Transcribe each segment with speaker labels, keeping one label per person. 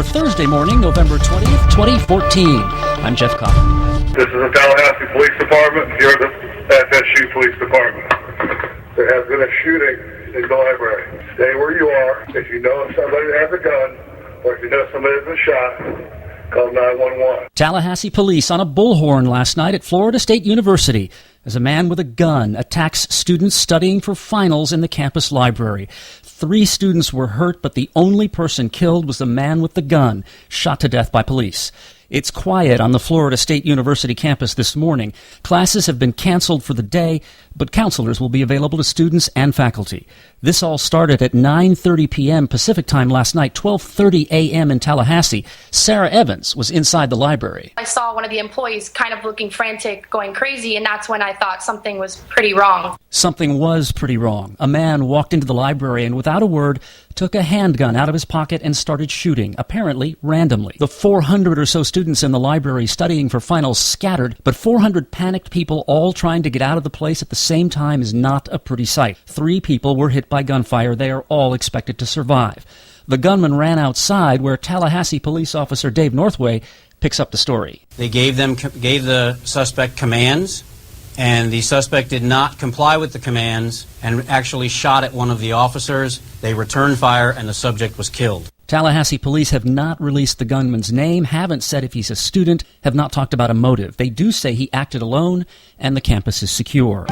Speaker 1: for Thursday morning, November 20th, 2014. I'm Jeff Coffin.
Speaker 2: This is the Tallahassee Police Department. Here at the FSU Police Department. There has been a shooting in the library. Stay where you are. If you know somebody that has a gun, or if you know somebody that's been shot, call 911.
Speaker 1: Tallahassee police on a bullhorn last night at Florida State University as a man with a gun attacks students studying for finals in the campus library. 3 students were hurt, but the only person killed was the man with the gun, shot to death by police. It's quiet on the Florida State University campus this morning. Classes have been canceled for the day, but counselors will be available to students and faculty. This all started at 9:30 p.m. Pacific time last night, 12:30 a.m. in Tallahassee. Sarah Evans was inside the library.
Speaker 3: I saw one of the employees kind of looking frantic, going crazy, and that's when I thought something was pretty wrong.
Speaker 1: Something was pretty wrong. A man walked into the library and without a word took a handgun out of his pocket and started shooting, apparently randomly. The 400 or so students in the library studying for finals scattered, but 400 panicked people all trying to get out of the place at the same time is not a pretty sight. 3 people were hit by gunfire. They are all expected to survive. The gunman ran outside where Tallahassee police officer Dave Northway picks up the story.
Speaker 4: They gave the suspect commands, and the suspect did not comply with the commands and actually shot at one of the officers. They returned fire, and the subject was killed.
Speaker 1: Tallahassee police have not released the gunman's name, haven't said if he's a student, have not talked about a motive. They do say he acted alone, and the campus is secure.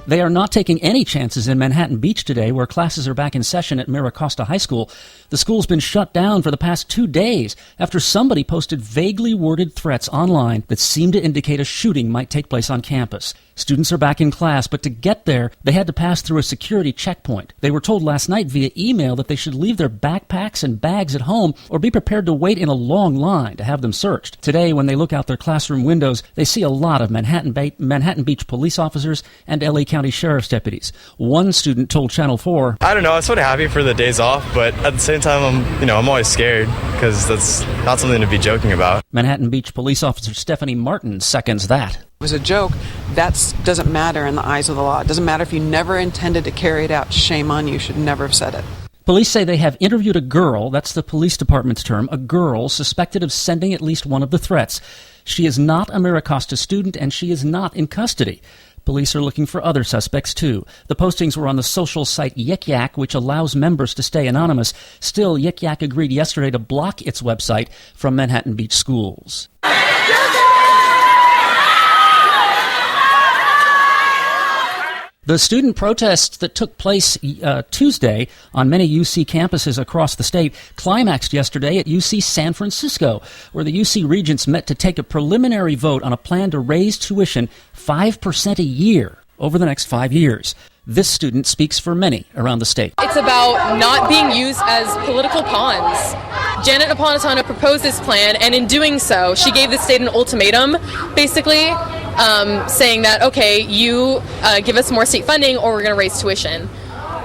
Speaker 1: They are not taking any chances in Manhattan Beach today, where classes are back in session at Mira Costa High School. The school's been shut down for the past 2 days after somebody posted vaguely worded threats online that seemed to indicate a shooting might take place on campus. Students are back in class, but to get there, they had to pass through a security checkpoint. They were told last night via email that they should leave their backpacks and bags at home or be prepared to wait in a long line to have them searched. Today, when they look out their classroom windows, they see a lot of Manhattan Beach police officers and LA County Sheriff's deputies. One student told Channel 4,
Speaker 5: I don't know, I'm sort of happy for the days off, but at the same time, I'm always scared because that's not something to be joking about.
Speaker 1: Manhattan Beach police officer Stephanie Martin seconds that.
Speaker 6: It was a joke. That doesn't matter in the eyes of the law. It doesn't matter if you never intended to carry it out. Shame on you. You should never have said it.
Speaker 1: Police say they have interviewed a girl, that's the police department's term, a girl suspected of sending at least one of the threats. She is not a Mira Costa student, and she is not in custody. Police are looking for other suspects, too. The postings were on the social site Yik Yak, which allows members to stay anonymous. Still, Yik Yak agreed yesterday to block its website from Manhattan Beach schools. The student protests that took place Tuesday on many UC campuses across the state climaxed yesterday at UC San Francisco, where the UC Regents met to take a preliminary vote on a plan to raise tuition 5% a year over the next 5 years. This student speaks for many around the state.
Speaker 7: It's about not being used as political pawns. Janet Napolitano proposed this plan, and in doing so, she gave the state an ultimatum, basically, saying that, okay, you give us more state funding or we're going to raise tuition.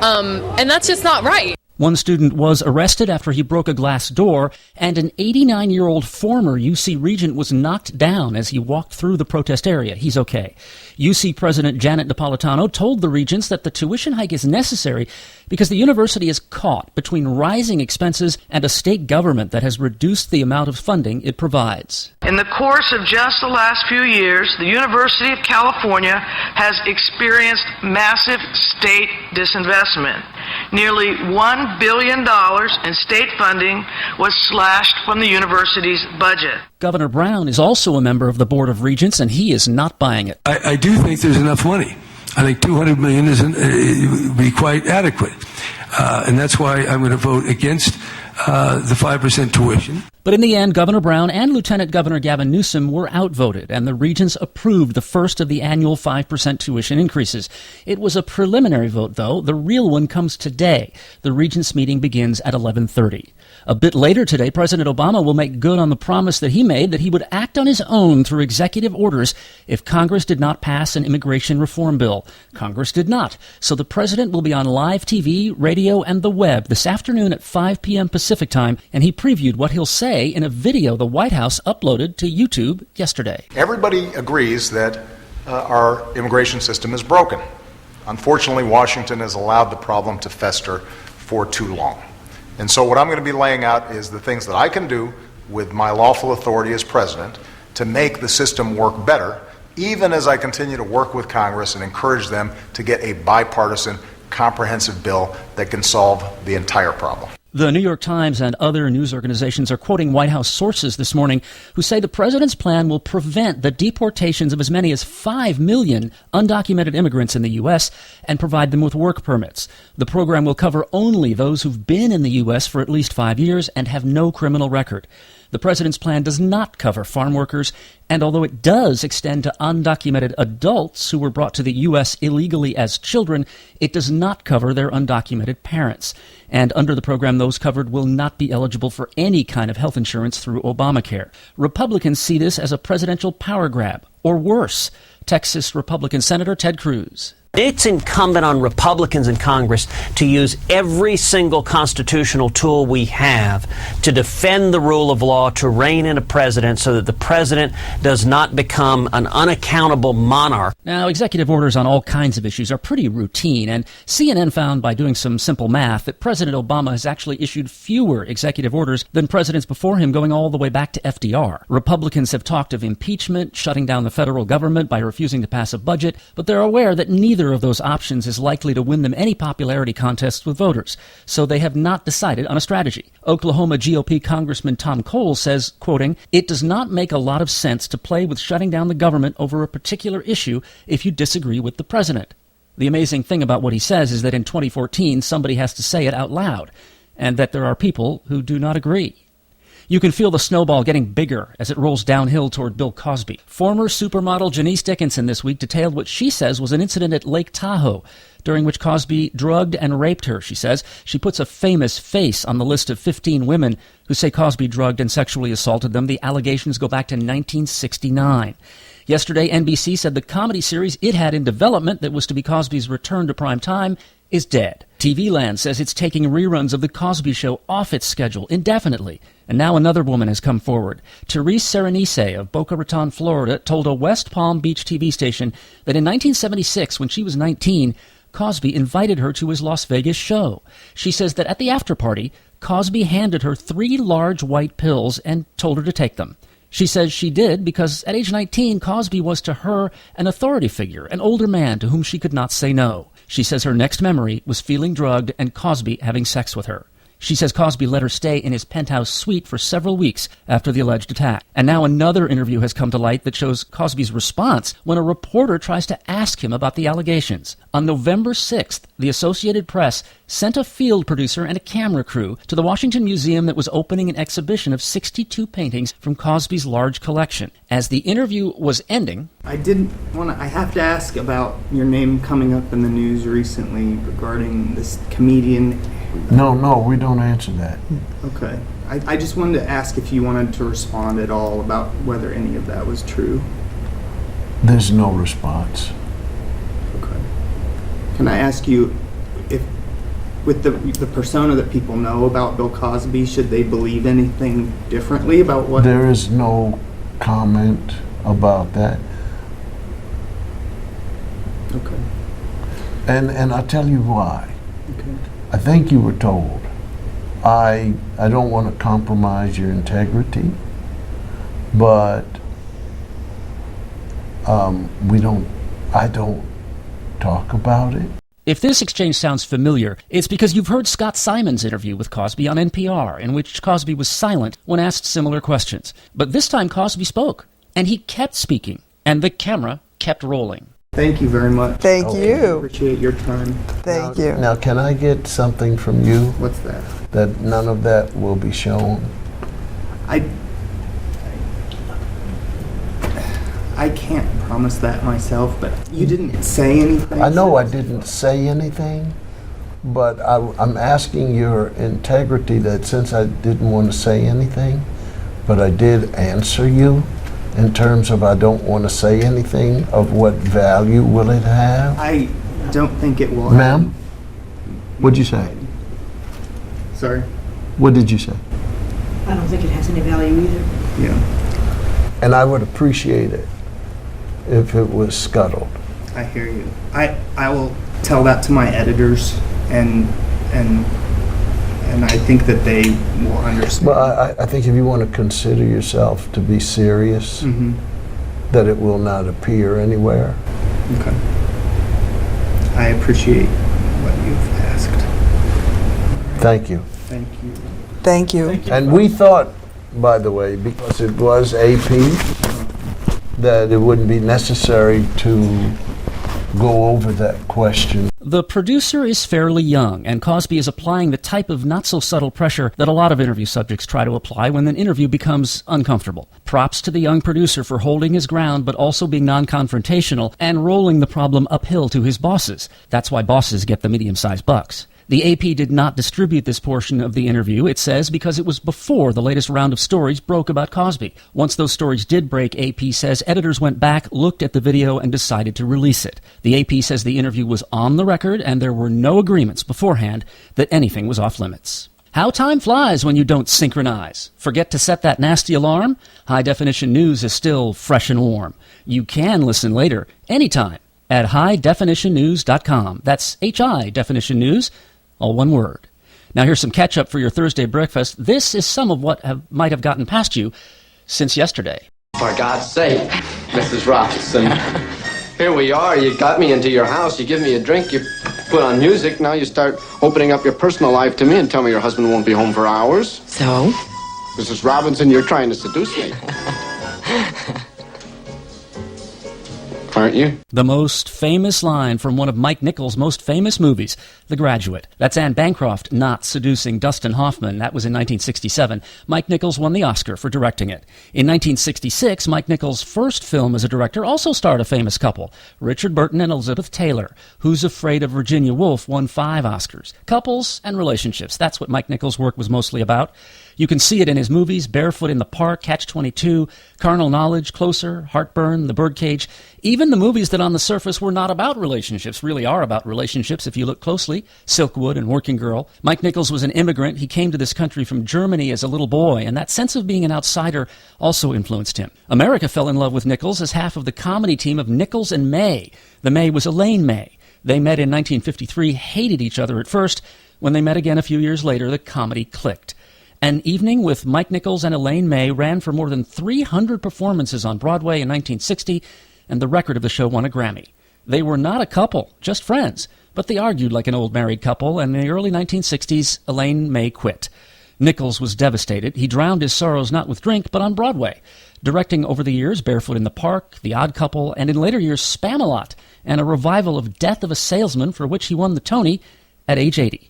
Speaker 7: And that's just not right.
Speaker 1: One student was arrested after he broke a glass door, and an 89-year-old former UC Regent was knocked down as he walked through the protest area. He's okay. UC President Janet Napolitano told the Regents that the tuition hike is necessary because the university is caught between rising expenses and a state government that has reduced the amount of funding it provides.
Speaker 8: In the course of just the last few years, the University of California has experienced massive state disinvestment. Nearly $1 billion in state funding was slashed from the university's budget.
Speaker 1: Governor Brown is also a member of the Board of Regents, and he is not buying it.
Speaker 9: I do think there's enough money. I think $200 million would be quite adequate. And that's why I'm going to vote against the 5% tuition.
Speaker 1: But in the end, Governor Brown and Lieutenant Governor Gavin Newsom were outvoted, and the Regents approved the first of the annual 5% tuition increases. It was a preliminary vote, though. The real one comes today. The Regents meeting begins at 11:30. A bit later today, President Obama will make good on the promise that he made that he would act on his own through executive orders if Congress did not pass an immigration reform bill. Congress did not. So the president will be on live TV, radio, and the web this afternoon at 5 p.m. Pacific time, and he previewed what he'll say in a video the White House uploaded to YouTube yesterday.
Speaker 10: Everybody agrees that our immigration system is broken. Unfortunately, Washington has allowed the problem to fester for too long. And so what I'm going to be laying out is the things that I can do with my lawful authority as president to make the system work better, even as I continue to work with Congress and encourage them to get a bipartisan, comprehensive bill that can solve the entire problem.
Speaker 1: The New York Times and other news organizations are quoting White House sources this morning who say the president's plan will prevent the deportations of as many as 5 million undocumented immigrants in the U.S. and provide them with work permits. The program will cover only those who've been in the U.S. for at least 5 years and have no criminal record. The president's plan does not cover farm workers, and although it does extend to undocumented adults who were brought to the U.S. illegally as children, it does not cover their undocumented parents. And under the program, those covered will not be eligible for any kind of health insurance through Obamacare. Republicans see this as a presidential power grab, or worse. Texas Republican Senator Ted Cruz.
Speaker 11: It's incumbent on Republicans in Congress to use every single constitutional tool we have to defend the rule of law, to rein in a president so that the president does not become an unaccountable monarch.
Speaker 1: Now, executive orders on all kinds of issues are pretty routine, and CNN found by doing some simple math that President Obama has actually issued fewer executive orders than presidents before him, going all the way back to FDR. Republicans have talked of impeachment, shutting down the federal government by refusing to pass a budget, but they're aware that neither of those options is likely to win them any popularity contests with voters, so they have not decided on a strategy. Oklahoma GOP Congressman Tom Cole says, quoting, "It does not make a lot of sense to play with shutting down the government over a particular issue if you disagree with the president." The amazing thing about what he says is that in 2014, somebody has to say it out loud, and that there are people who do not agree. You can feel the snowball getting bigger as it rolls downhill toward Bill Cosby. Former supermodel Janice Dickinson this week detailed what she says was an incident at Lake Tahoe, during which Cosby drugged and raped her, she says. She puts a famous face on the list of 15 women who say Cosby drugged and sexually assaulted them. The allegations go back to 1969. Yesterday, NBC said the comedy series it had in development that was to be Cosby's return to prime time is dead. TV Land says it's taking reruns of The Cosby Show off its schedule indefinitely. And now another woman has come forward. Therese Serenice of Boca Raton, Florida, told a West Palm Beach TV station that in 1976, when she was 19, Cosby invited her to his Las Vegas show. She says that at the after party, Cosby handed her 3 large white pills and told her to take them. She says she did because at age 19, Cosby was to her an authority figure, an older man to whom she could not say no. She says her next memory was feeling drugged and Cosby having sex with her. She says Cosby let her stay in his penthouse suite for several weeks after the alleged attack. And now another interview has come to light that shows Cosby's response when a reporter tries to ask him about the allegations. On November 6th, the Associated Press sent a field producer and a camera crew to the Washington Museum that was opening an exhibition of 62 paintings from Cosby's large collection. As the interview was ending,
Speaker 12: I have to ask about your name coming up in the news recently regarding this comedian.
Speaker 13: No, we don't answer that.
Speaker 12: Okay. I just wanted to ask if you wanted to respond at all about whether any of that was true.
Speaker 13: There's no response.
Speaker 12: Okay. Can I ask you, if with the persona that people know about Bill Cosby, should they believe anything differently about what?
Speaker 13: There is no comment about that.
Speaker 12: Okay.
Speaker 13: And I'll tell you why.
Speaker 12: Okay.
Speaker 13: I think you were told, I don't want to compromise your integrity, but I don't talk about it.
Speaker 1: If this exchange sounds familiar, it's because you've heard Scott Simon's interview with Cosby on NPR, in which Cosby was silent when asked similar questions. But this time Cosby spoke, and he kept speaking, and the camera kept rolling.
Speaker 12: Thank you very much.
Speaker 14: Thank you.
Speaker 12: Appreciate your time.
Speaker 14: Thank you.
Speaker 13: Now, can I get something from you?
Speaker 12: What's that?
Speaker 13: That none of that will be shown?
Speaker 12: I can't promise that myself, but you didn't say anything.
Speaker 13: I know I didn't say anything, but I'm asking your integrity that since I didn't want to say anything, but I did answer you in terms of I don't want to say anything, of what value will it have?
Speaker 12: I don't think it will.
Speaker 13: Ma'am? What'd you say?
Speaker 12: Sorry?
Speaker 13: What did you say?
Speaker 15: I don't think it has any value either.
Speaker 12: Yeah.
Speaker 13: And I would appreciate it if it was scuttled.
Speaker 12: I hear you. I will tell that to my editors, and I think that they will understand.
Speaker 13: Well, I think if you want to consider yourself to be serious, that it will not appear anywhere.
Speaker 12: Okay. I appreciate what you've asked.
Speaker 13: Thank you.
Speaker 12: Thank you.
Speaker 14: Thank you.
Speaker 13: And we thought, by the way, because it was AP, that it wouldn't be necessary to go over that question.
Speaker 1: The producer is fairly young, and Cosby is applying the type of not-so-subtle pressure that a lot of interview subjects try to apply when an interview becomes uncomfortable. Props to the young producer for holding his ground, but also being non-confrontational and rolling the problem uphill to his bosses. That's why bosses get the medium-sized bucks. The AP did not distribute this portion of the interview, it says, because it was before the latest round of stories broke about Cosby. Once those stories did break, AP says editors went back, looked at the video, and decided to release it. The AP says the interview was on the record, and there were no agreements beforehand that anything was off limits. How time flies when you don't synchronize. Forget to set that nasty alarm? High-definition news is still fresh and warm. You can listen later, anytime, at highdefinitionnews.com. That's H-I Definition News, all one word. Now here's some ketchup for your Thursday breakfast. This is some of what might have gotten past you since yesterday.
Speaker 16: For God's sake, Mrs. Robinson. Here we are. You got me into your house. You give me a drink. You put on music. Now you start opening up your personal life to me and tell me your husband won't be home for hours.
Speaker 14: So?
Speaker 16: Mrs. Robinson, you're trying to seduce me. Aren't you?
Speaker 1: The most famous line from one of Mike Nichols' most famous movies, The Graduate. That's Anne Bancroft not seducing Dustin Hoffman. That was in 1967. Mike Nichols won the Oscar for directing it. In 1966, Mike Nichols' first film as a director also starred a famous couple, Richard Burton and Elizabeth Taylor. Who's Afraid of Virginia Woolf won 5 Oscars. Couples and relationships. That's what Mike Nichols' work was mostly about. You can see it in his movies, Barefoot in the Park, Catch-22, Carnal Knowledge, Closer, Heartburn, The Birdcage. Even the movies that on the surface were not about relationships really are about relationships if you look closely. Silkwood and Working Girl. Mike Nichols was an immigrant. He came to this country from Germany as a little boy, and that sense of being an outsider also influenced him. America fell in love with Nichols as half of the comedy team of Nichols and May. The May was Elaine May. They met in 1953, hated each other at first. When they met again a few years later, the comedy clicked. An Evening with Mike Nichols and Elaine May ran for more than 300 performances on Broadway in 1960, and the record of the show won a Grammy. They were not a couple, just friends, but they argued like an old married couple, and in the early 1960s, Elaine May quit. Nichols was devastated. He drowned his sorrows not with drink, but on Broadway, directing over the years Barefoot in the Park, The Odd Couple, and in later years Spam-A-Lot, and a revival of Death of a Salesman, for which he won the Tony at age 80.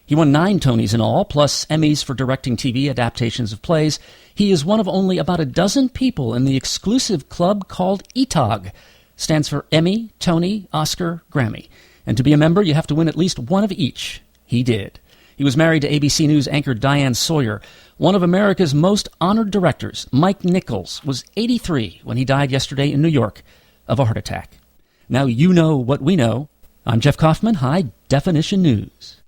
Speaker 1: He won 9 Tonys in all, plus Emmys for directing TV adaptations of plays. He is one of only about a dozen people in the exclusive club called ETOG. Stands for Emmy, Tony, Oscar, Grammy. And to be a member, you have to win at least one of each. He did. He was married to ABC News anchor Diane Sawyer. One of America's most honored directors, Mike Nichols, was 83 when he died yesterday in New York of a heart attack. Now you know what we know. I'm Jeff Kaufman, High Definition News.